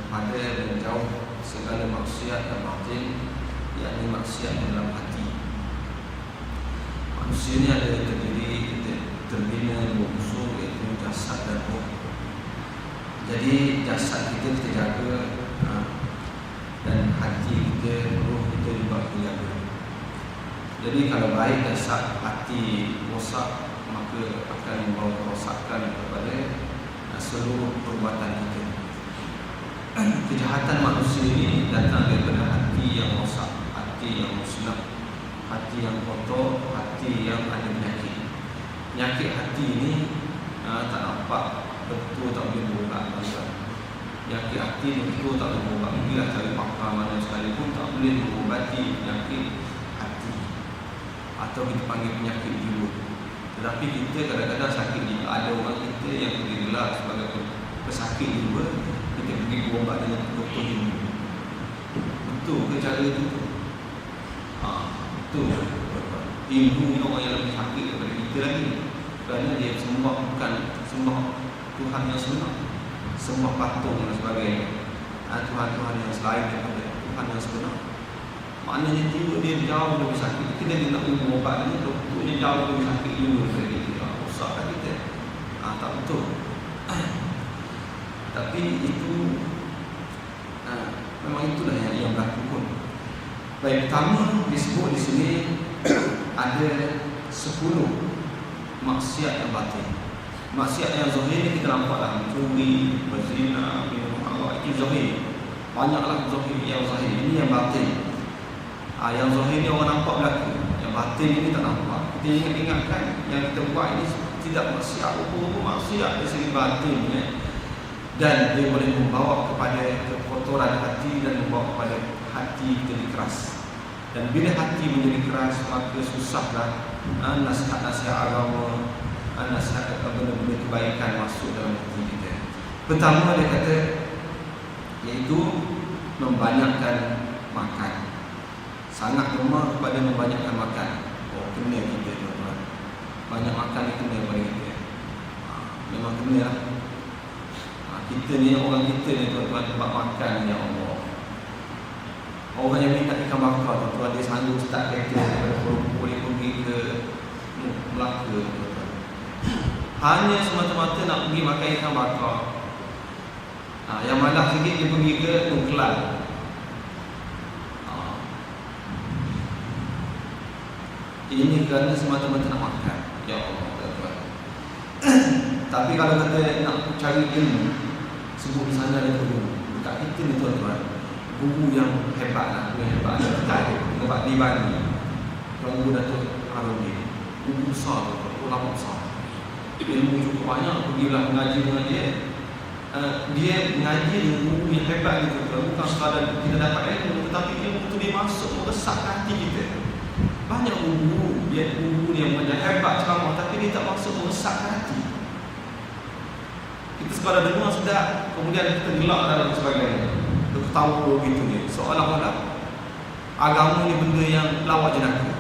pada menjauh segala maksiat dan batin, yakni maksiat dalam hati. Manusia ini ada terbina dua unsur, iaitu jasad dan roh. Jadi jasad kita jaga, dan hati kita, roh kita juga jaga. Jadi kalau baik jasad, hati rosak, maka akan membawa kerosakan kepada seluruh perbuatan kita. Kejahatan manusia ini datang daripada hati yang rosak, hati yang musnah, hati yang kotor, hati yang ada penyakit. Penyakit hati ini tak nampak, betul tak boleh berubat. Penyakit hati betul tak boleh berubat. Bila cari pakar mana sekalipun tak boleh mengubati penyakit hati, atau kita panggil penyakit jiwa. Tetapi kita kadang-kadang sakit jiwa. Ada orang kita yang boleh gelar sebagai pesakit jiwa, kita pergi berubat dengan doktor jiwa. Betul ke cara itu? Betul. Ilmu ni orang yang lebih sakit daripada kita lagi, kerana dia sembah bukan sembah Tuhan yang sebenar, sembah patung dan sebagainya, Tuhan-Tuhan yang selain daripada Tuhan yang sebenar. Maknanya jiwa dia jauh lebih sakit. Kita nak berubat ni, doktornya jauh lebih sakit jiwa daripada kita. Rosakkan kita. Tak betul. Tapi itu memang itulah yang berlaku pun. Baik, pertama disebut di sini ada 10 maksiat yang batin. Maksiat yang zahir ni kita nampaklah, mencuri, berzina, minum arak, itu zahir. Banyaklah zahir yang zahir. Ini yang batin. Yang zahir ni orang nampak berlaku, yang batin ini tak nampak. Kita ingatkan yang kita buat ini tidak maksiat, rupa-rupa maksiat dari segi batin, dan dia boleh membawa kepada kekotoran hati dan membawa kepada hati jadi keras. Dan bila hati menjadi keras, maka susahlah nasihat-nasihat agama, nasihat benda-benda kebaikan masuk dalam hati kita. Pertama dia kata, iaitu membanyakkan makan. Sangat lemah kepada membanyakkan makan. Kena kita tuan-tuan. Banyak makan ni kena kepada kita. Memang kena lah. Kita ni, orang kita ni tuan-tuan, tempat makan ni, ya Allah. Orang yang minta ikan bakar tuan-tuan, dia sanggup start kereta boleh pergi ke Melaka tuan-tuan. Hanya semata-mata nak pergi makan ikan bakar. Yang malas sikit dia pergi ke Kelang. Ini kerana semata-mata nak makan. Ya Allah tuan-tuan. Tapi kalau kata nak cari ilmu, sebut di sana ada guru. Dekat kita ni tuan-tuan, guru yang hebat lah, guru yang hebat. Kita ada tempat di Bani, Guru Datuk Haruni, guru besar tuan-tuan, ulama besar. Ilmu cukup banyak, pergilah mengaji. Dia mengaji dengan guru yang hebat ni tuan-tuan. Bukan sekadar kita dapat ilmu, tetapi ilmu tu dia masuk meresap hati kita. Banyak guru yang macam hebat ceramah, tapi dia tak masuk meresap hati. Kita sekadar dengar sedap, kemudian kita gelak dalam sebagainya, kita ketawa begitu ni, seolah-olah agama ni benda yang lawak jenaka.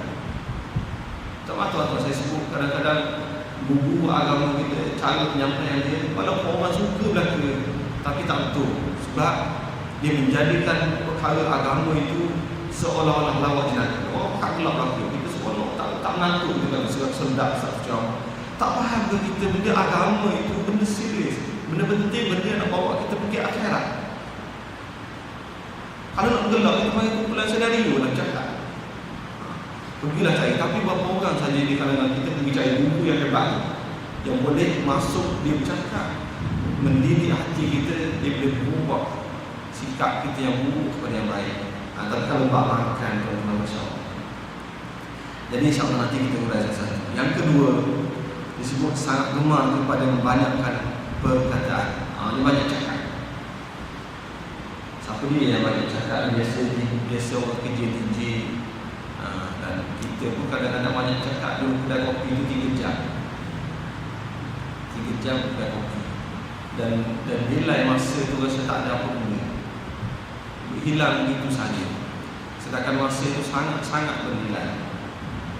Tak mahu saya sebut kadang-kadang guru agama kita, cara penyampaian dia, walaupun orang suka belaka, tapi tak betul. Sebab dia menjadikan perkara agama itu seolah-olah lawak jenaka. Orang tak gelap belaka, kita seolah tak mengantuk kita kata sedap ceramah. Tak faham ke kita benda agama itu benda serius, benda penting, benda yang nak bawa kita pergi akhirat. Kalau nak gelap, kita main kumpulan senario nak cakap. Pergilah cari. Tapi berapa orang saja di kalangan kita pergi cari guru yang hebat, yang boleh masuk, dia bercakap, mendidik hati kita, dia boleh berubah sikap kita yang buruk kepada yang baik. Tapi kalau bab makan, tuan-tuan, Masya Allah. Jadi insyaAllah nanti kita urai satu. Yang kedua, disebut sangat gemar kepada membanyakkan perkataan. Dia banyak cakap. Siapa dia yang banyak cakap? Biasa orang kerja tinggi. Dan kita pun kadang-kadang banyak cakap. Dulu kedai kopi itu 3 jam. 3 jam kedai kopi. Dan nilai masa itu rasa tak ada apa benda. Hilang begitu saja. Sedangkan masa itu sangat-sangat bernilai.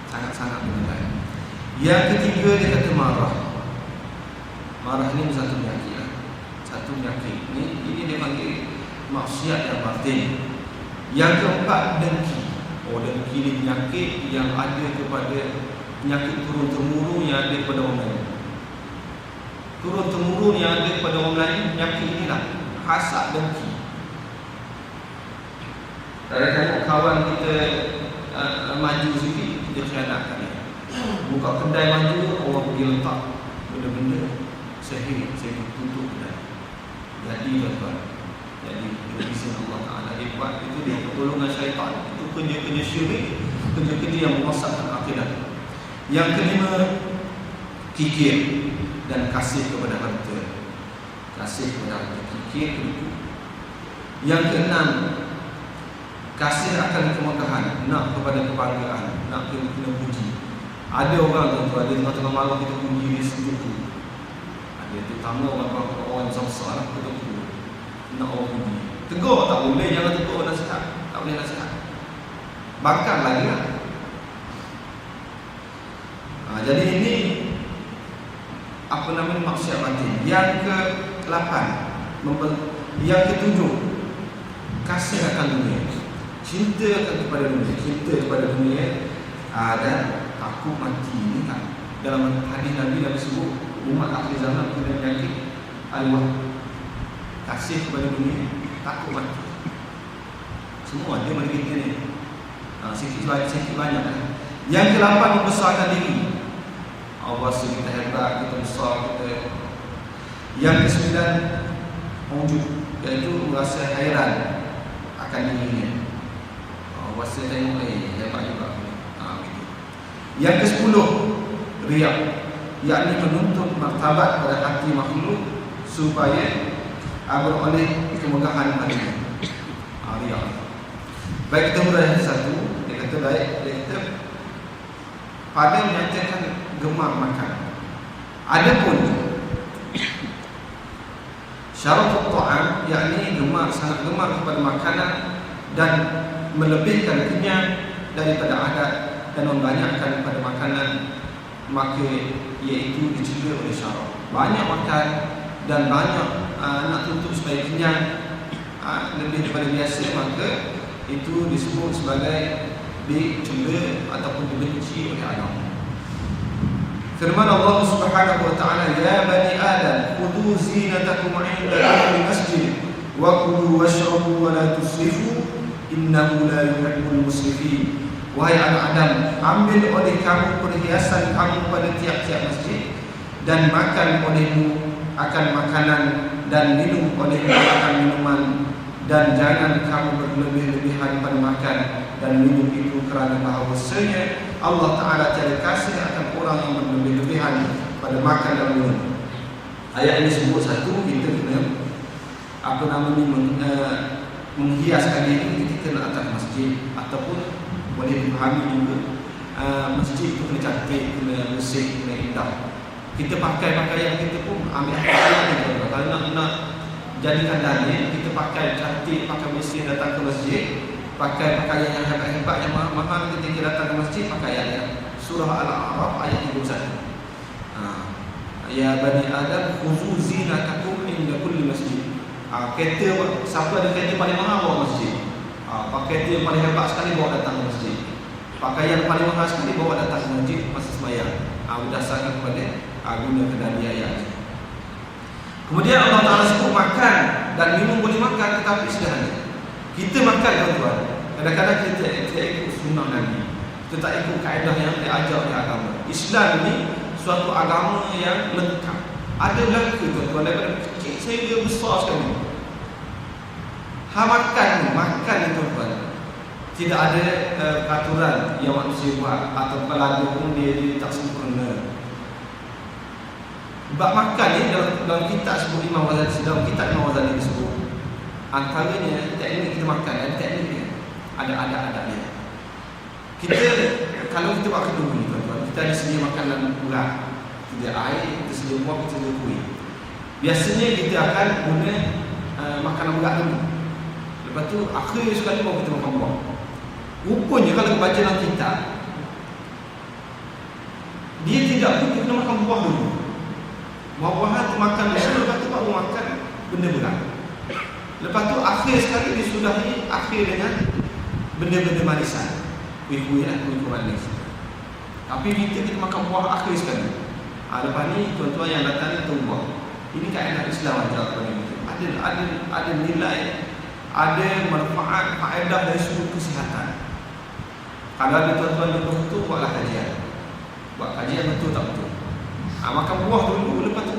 Sangat-sangat bernilai. Yang ketiga dia kata marah. Marah ini satu penyakit. Satu penyakit. Ini dia panggil maksiat yang batin. Yang keempat, dengki. Dengki ni penyakit yang ada kepada, penyakit turun-temurun yang ada kepada orang lain. Turun-temurun yang ada kepada orang lain, penyakit inilah hasad, dengki. Kadang-kadang kawan kita maju sikit, kita khianatkan dia. Buka kedai maju, orang pergi letak benda-benda sehingga tutup kedai. Jadi tuan-tuan, jadi izin Allah Ta'ala hebat itu dia pertolongan syaitan. Itu kerja-kerja syirik, kerja-kerja yang merosakkan akidah. Yang kelima, kikir dan kasih kepada harta. Kasih kepada harta, kikir itu. Yang keenam, kasih akan kemegahan, nak kepada kebanggaan, nak kena puji. Ada orang tuan-tuan, dia tengah-tengah malam kita puji dia segitu. Ada terutama orang besar-besar lah, kita puji. Nak orang puji. Tegur tak boleh, jangan tegur, nasihat. Tak boleh nasihat. Bakar lagi lah. Jadi ini apa namanya, maksiat batin. Yang ke-8, yang ke-7, kasih akan dunia. Cinta kepada dunia, cinta kepada dunia, dan takut mati ni kan. Dalam hadis Nabi sebut umat akhir zaman kena penyakit al-wahd. Kasih kepada dunia, takut mati. Semua dia pada kita ni. Sikit banyak kan. Yang ke-8, membesarkan diri. Allah rasa kita hebat, kita besar, kita. Yang ke-9, wujud, iaitu merasa hairan akan dirinya. Rasa tengok hebat juga. Gitu. Yang ke-10, riak, yakni menuntut martabat pada hati makhluk supaya beroleh kemegahan padanya. Riak. Baik, kita mulai yang satu. Dia kata baik, dia kata pada menyatakan gemar makan. Adapun syaratut ta'am, yakni sangat gemar kepada makanan dan melebihkan kenyang daripada adat dan membanyakkan pada makanan, maka iaitu dicela oleh syarak. Banyak makan dan banyak nak tutup supaya kenyang lebih daripada biasa, maka itu disebut sebagai dicela ataupun dibenci oleh agama. Firman Allah Subhanahu wa taala, ya bani Adam khudhu zinatakum 'inda kulli masjid wa kulu washrabu wa la tusrifu innahu la yuhibbul musrifin. Wahai anak Adam, ambil oleh kamu perhiasan kamu pada tiap-tiap masjid, dan makan olehmu akan makanan, dan minum olehmu akan minuman, dan jangan kamu berlebih-lebihan pada makan dan minum itu, kerana bahawasanya Allah Ta'ala tiada kasih akan orang yang berlebih-lebihan pada makan dan minum. Ayat ini sebut satu, kita kena menghiaskan diri ketika nak datang ke masjid, ataupun boleh dipahami juga masjid itu kena cantik, kena bersih, kena indah. Kita pakai pakaian kita pun ambil pakaian kita. Kalau nak jadikan dalil, kita pakai cantik, pakai bersih datang ke masjid, pakai pakaian yang hebat-hebat, yang mahal ketika datang ke masjid, pakaiannya. Surah Al-A'raf ayat 31. Ya bani Adam khudhu zinatakum 'inda kulli masjid. Kereta, siapa ada kereta paling mahal bawa masjid. Pakai kereta yang paling hebat sekali bawa datang ke masjid. Pakaian paling mahal sekali bawa datang ke masjid masa sembahyang. Berdasarkan kepada guna kendali ayat. Kemudian Allah Ta'ala sebut makan dan minum boleh makan, tetapi sederhana. Kita makan tuan-tuan, kadang-kadang kita ikut sunnah Nabi, kita tak ikut kaedah yang diajar oleh agama. Islam ini suatu agama yang lengkap. Ada belaka tuan-tuan, daripada kecil saya dia besar sekali. Makan ni tuan-tuan, tidak ada peraturan yang manusia buat, atau pelada pun dia tak sempurna. Bab makan ni dalam kitab sebut Imam Ghazali, dalam kitab Imam Ghazali disebut antaranya teknik kita makan dan teknik dia ada adat-adat dia. Kita kalau kita buat kedua ni tuan-tuan, kita ada sedia makanan berat, sedia air, kita sedia buah, kita sedia kuih. Biasanya kita akan guna makanan berat dulu. Lepas tu akhir sekali baru kita makan buah. Rupanya kalau kita baca dalam kitab, dia tidak pun kena makan buah dulu. Buah-buahan tu makan dulu, lepas tu baru makan benda berat. Lepas tu akhir sekali disudahi akhir dengan benda-benda manisan, kuih-kuih lah, kuih-kuih manis. Tapi kita makan buah akhir sekali. Lepas ni tuan-tuan yang datang ni tunggu. Ini kaedah Islam ajar kepada kita. Ada nilai, ada manfaat, faedah dari sudut kesihatan. Kalau ada tuan-tuan duduk tu, buatlah kajian. Buat kajian betul tak betul. Makan buah dulu, lepas tu